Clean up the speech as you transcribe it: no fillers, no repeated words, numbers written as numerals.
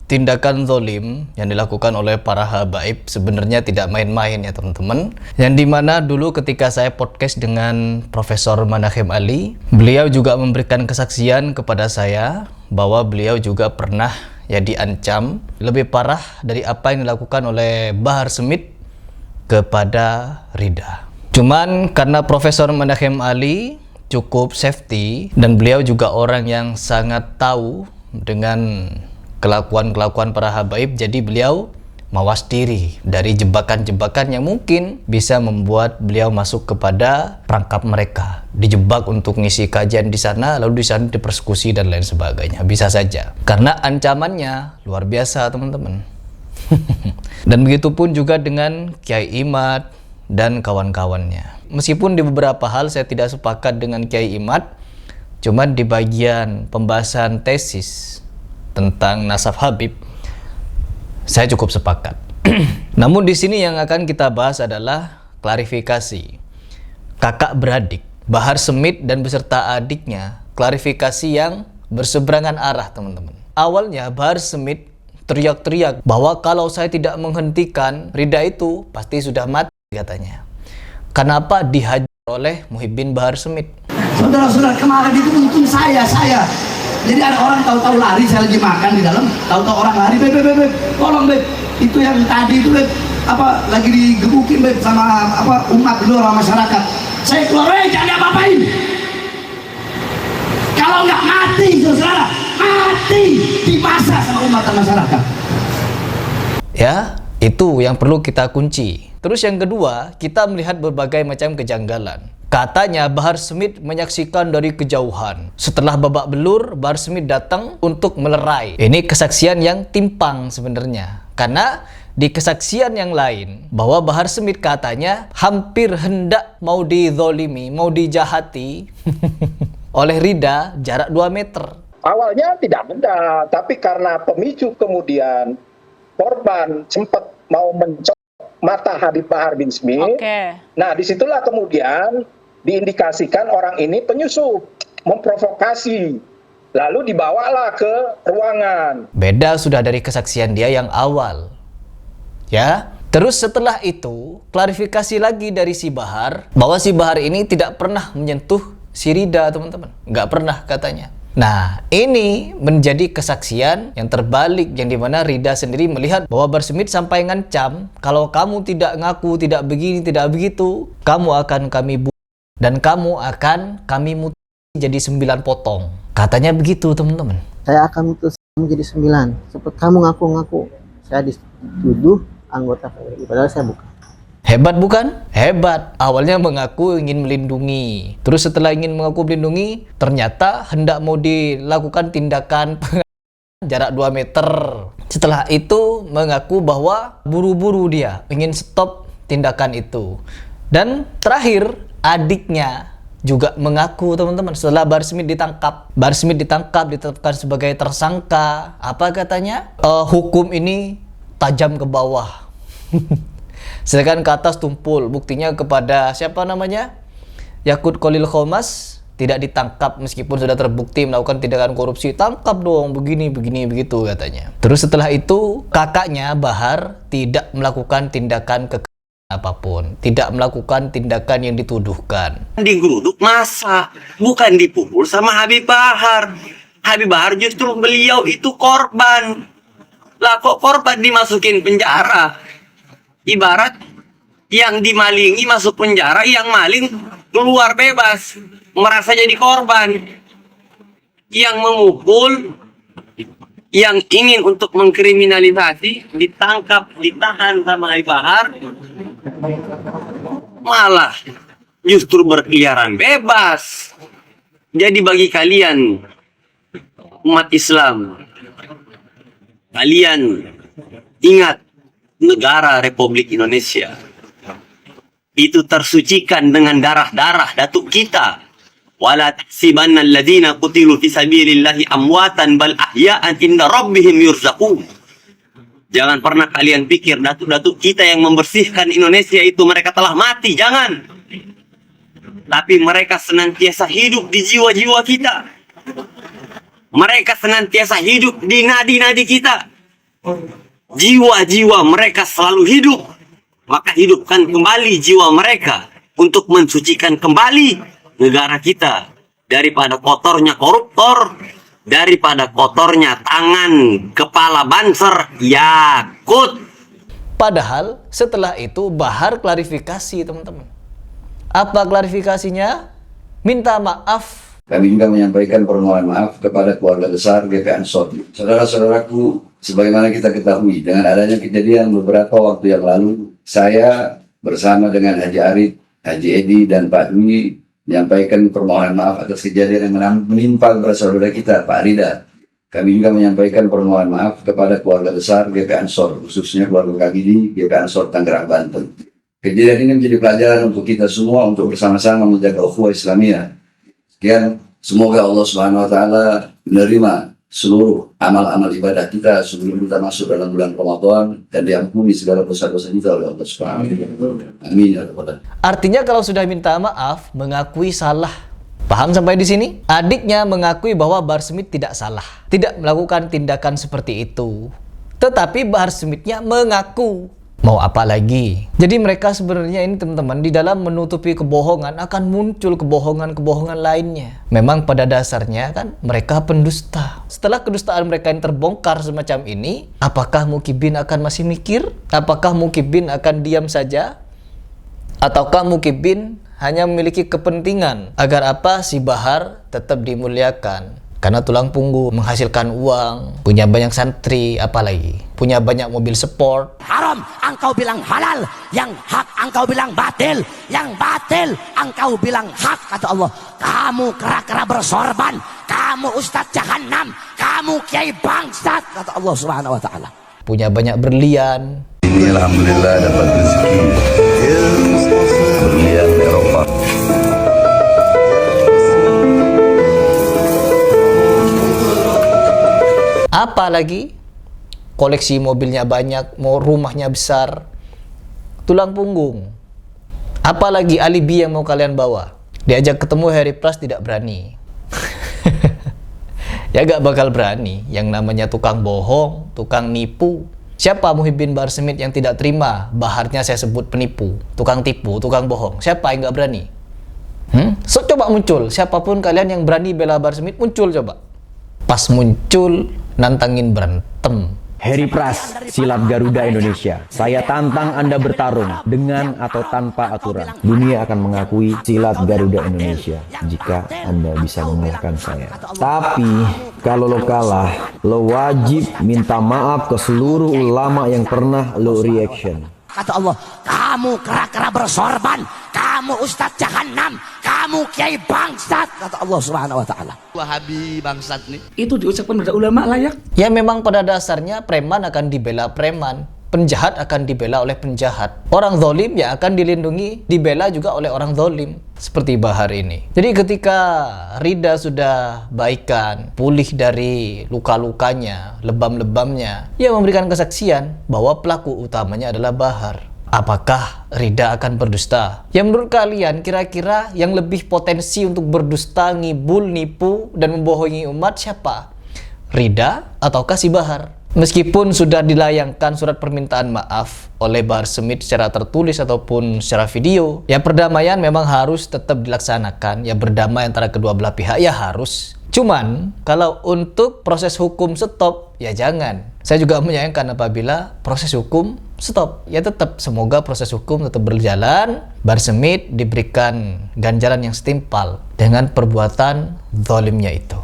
tindakan zolim yang dilakukan oleh para habaib sebenarnya tidak main-main ya teman-teman. Yang dimana dulu ketika saya podcast dengan Profesor Manakhem Ali, beliau juga memberikan kesaksian kepada saya bahwa beliau juga pernah ya diancam lebih parah dari apa yang dilakukan oleh Bahar Smith kepada Rida. Cuman karena Profesor Manakhem Ali cukup safety dan beliau juga orang yang sangat tahu dengan kelakuan-kelakuan para habaib, jadi beliau mawas diri dari jebakan-jebakan yang mungkin bisa membuat beliau masuk kepada perangkap mereka, dijebak untuk ngisi kajian di sana, lalu di sana dipersekusi dan lain sebagainya. Bisa saja karena ancamannya luar biasa teman-teman. Dan begitu pun juga dengan Kiai Imad dan kawan-kawannya. Meskipun di beberapa hal saya tidak sepakat dengan Kiai Imad, cuman di bagian pembahasan tesis tentang nasab Habib saya cukup sepakat. Namun di sini yang akan kita bahas adalah klarifikasi kakak beradik Bahar Smith dan beserta adiknya, klarifikasi yang berseberangan arah teman-teman. Awalnya Bahar Smith teriak-teriak bahwa kalau saya tidak menghentikan Rida itu pasti sudah mati katanya. Kenapa dihajar oleh Muhyiddin Bahar Smith? Saudara-saudara, kemarin itu untung saya. Jadi ada orang tahu-tahu lari, saya lagi makan di dalam, tahu-tahu orang lari, beb, tolong beb, itu yang tadi itu beb, lagi digebukin beb sama umat dulu orang masyarakat. Saya keluar, jangan diapa-apain. Kalau nggak mati, saudara, mati dimasak sama umat dan masyarakat. Ya, itu yang perlu kita kunci. Terus yang kedua, kita melihat berbagai macam kejanggalan. Katanya Bahar Smith menyaksikan dari kejauhan. Setelah babak belur, Bahar Smith datang untuk melerai. Ini kesaksian yang timpang sebenarnya. Karena di kesaksian yang lain, bahwa Bahar Smith katanya hampir hendak mau dizolimi, mau dijahati oleh Rida jarak 2 meter. Awalnya tidak benda, tapi karena pemicu kemudian korban sempat mau mencop mata Habib Bahar bin Smith. Nah, disitulah kemudian diindikasikan orang ini penyusup, memprovokasi, lalu dibawalah ke ruangan. Beda sudah dari kesaksian dia yang awal, ya. Terus setelah itu klarifikasi lagi dari si Bahar bahwa si Bahar ini tidak pernah menyentuh si Rida teman-teman, nggak pernah katanya. Nah, ini menjadi kesaksian yang terbalik, yang dimana Rida sendiri melihat bahwa Bahar Smith sampai ngancam, kalau kamu tidak ngaku, tidak begini, tidak begitu, kamu akan kami bunuh dan kamu akan kami muti jadi 9 potong. Katanya begitu teman-teman. Saya akan mutus menjadi 9. Seperti kamu ngaku-ngaku saya dituduh anggota PBI, padahal saya bukan. Hebat bukan? Hebat. Awalnya mengaku ingin melindungi. Terus setelah ingin mengaku melindungi, ternyata hendak mau dilakukan tindakan jarak 2 meter. Setelah itu mengaku bahwa buru-buru dia ingin stop tindakan itu. Dan terakhir adiknya juga mengaku teman-teman setelah Bahar Smith ditangkap. Bahar Smith ditangkap, ditetapkan sebagai tersangka. Apa katanya? Hukum ini tajam ke bawah. Sedangkan ke atas tumpul. Buktinya kepada siapa namanya? Yakut Khalil Khomas tidak ditangkap meskipun sudah terbukti melakukan tindakan korupsi. Tangkap dong, begini begitu katanya. Terus setelah itu kakaknya Bahar tidak melakukan tindakan apapun, tidak melakukan tindakan yang dituduhkan. Digeruduk masa, bukan dipukul sama Habib Bahar. Habib Bahar justru beliau itu korban. Lah kok korban dimasukin penjara? Ibarat yang dimalingi masuk penjara, yang maling keluar bebas, merasa jadi korban. Yang memukul, yang ingin untuk mengkriminalisasi, ditangkap, ditahan sama Habib Bahar, malah justru berkeliaran bebas. Jadi bagi kalian umat Islam, kalian ingat negara Republik Indonesia itu tersucikan dengan darah-darah datuk kita. Wala tahsibanna alladziina qutilu fi sabilillahi amwatan bal ahya'an inda rabbihim yurzaqun. Jangan pernah kalian pikir datuk-datuk kita yang membersihkan Indonesia itu mereka telah mati, jangan. Tapi mereka senantiasa hidup di jiwa-jiwa kita. Mereka senantiasa hidup di nadi-nadi kita. Jiwa-jiwa mereka selalu hidup. Maka hidupkan kembali jiwa mereka untuk mensucikan kembali negara kita daripada kotornya koruptor, daripada kotornya tangan kepala banser Yakut. Padahal setelah itu Bahar klarifikasi, teman-teman. Apa klarifikasinya? Minta maaf. Kami juga menyampaikan permohonan maaf kepada keluarga besar GP Ansor. Saudara-saudaraku, sebagaimana kita ketahui, dengan adanya kejadian beberapa waktu yang lalu, saya bersama dengan Haji Arif, Haji Edi, dan Pak Dwi menyampaikan permohonan maaf atas kejadian yang menimpa kepada saudara kita, Pak Rida. Kami juga menyampaikan permohonan maaf kepada keluarga besar GP Ansor, khususnya keluarga kami di GP Ansor Tangerang, Banten. Kejadian ini menjadi pelajaran untuk kita semua untuk bersama-sama menjaga ukhuwah Islamiyah. Sekian, semoga Allah Subhanahu wa taala menerima seluruh amal-amal ibadah kita sebelum kita masuk dalam bulan Ramadan dan diampuni segala dosa-dosa kita oleh Allah Subhanahu wa taala. Amin ya rabbal alamin. Artinya kalau sudah minta maaf, mengakui salah. Paham sampai di sini? Adiknya mengakui bahwa Bahar Smith tidak salah, tidak melakukan tindakan seperti itu. Tetapi Bahar Smithnya mengaku. Mau apa lagi? Jadi mereka sebenarnya ini, teman-teman, di dalam menutupi kebohongan akan muncul kebohongan-kebohongan lainnya. Memang pada dasarnya kan mereka pendusta. Setelah kedustaan mereka yang terbongkar semacam ini, apakah Mukibin akan masih mikir? Apakah Mukibin akan diam saja? Ataukah Mukibin hanya memiliki kepentingan agar apa? Si Bahar tetap dimuliakan. Karena tulang punggung, menghasilkan uang, punya banyak santri, apalagi punya banyak mobil sport. Haram engkau bilang halal, yang hak engkau bilang batil, yang batil engkau bilang hak, kata Allah. Kamu kera-kera bersorban, kamu ustadz jahanam, kamu kiai bangsat, kata Allah Subhanahu wa taala. Punya banyak berlian. Ini alhamdulillah dapat rezeki berlian Eropa. Apalagi koleksi mobilnya banyak, mau rumahnya besar, tulang punggung. Apalagi alibi yang mau kalian bawa? Diajak ketemu Harry Pras tidak berani. Ya gak bakal berani. Yang namanya tukang bohong, tukang nipu. Siapa Muhyiddin Bahar Smith yang tidak terima Baharnya saya sebut penipu, tukang tipu, tukang bohong? Siapa yang gak berani? So, coba muncul, siapapun kalian yang berani bela Bahar Smith, muncul coba. Pas muncul, nantangin berantem. Harry Pras, silat Garuda Indonesia. Saya tantang Anda bertarung dengan atau tanpa aturan. Dunia akan mengakui silat Garuda Indonesia jika Anda bisa mengalahkan saya. Tapi kalau lo kalah, lo wajib minta maaf ke seluruh ulama yang pernah lo reaction. Kata Allah, kamu kera-kera bersorban, kamu ustadz jahanam, kamu kiai bangsat, kata Allah Subhanahu wa taala. Wahabi bangsat nih. Itu diucapkan pada ulama layak. Ya memang pada dasarnya preman akan dibela preman, penjahat akan dibela oleh penjahat. Orang zalim ya akan dilindungi, dibela juga oleh orang zalim. Seperti Bahar ini. Jadi ketika Rida sudah baikan, pulih dari luka-lukanya, lebam-lebamnya, ia memberikan kesaksian bahwa pelaku utamanya adalah Bahar. Apakah Rida akan berdusta? Ya menurut kalian kira-kira yang lebih potensi untuk berdusta, ngibul, nipu, dan membohongi umat siapa? Rida ataukah si Bahar? Meskipun sudah dilayangkan surat permintaan maaf oleh Bahar Smith secara tertulis ataupun secara video, ya perdamaian memang harus tetap dilaksanakan. Ya berdamai antara kedua belah pihak ya harus. Cuman kalau untuk proses hukum stop, ya jangan. Saya juga menyayangkan apabila proses hukum stop. Ya tetap semoga proses hukum tetap berjalan. Bahar Smith diberikan ganjaran yang setimpal dengan perbuatan zalimnya itu.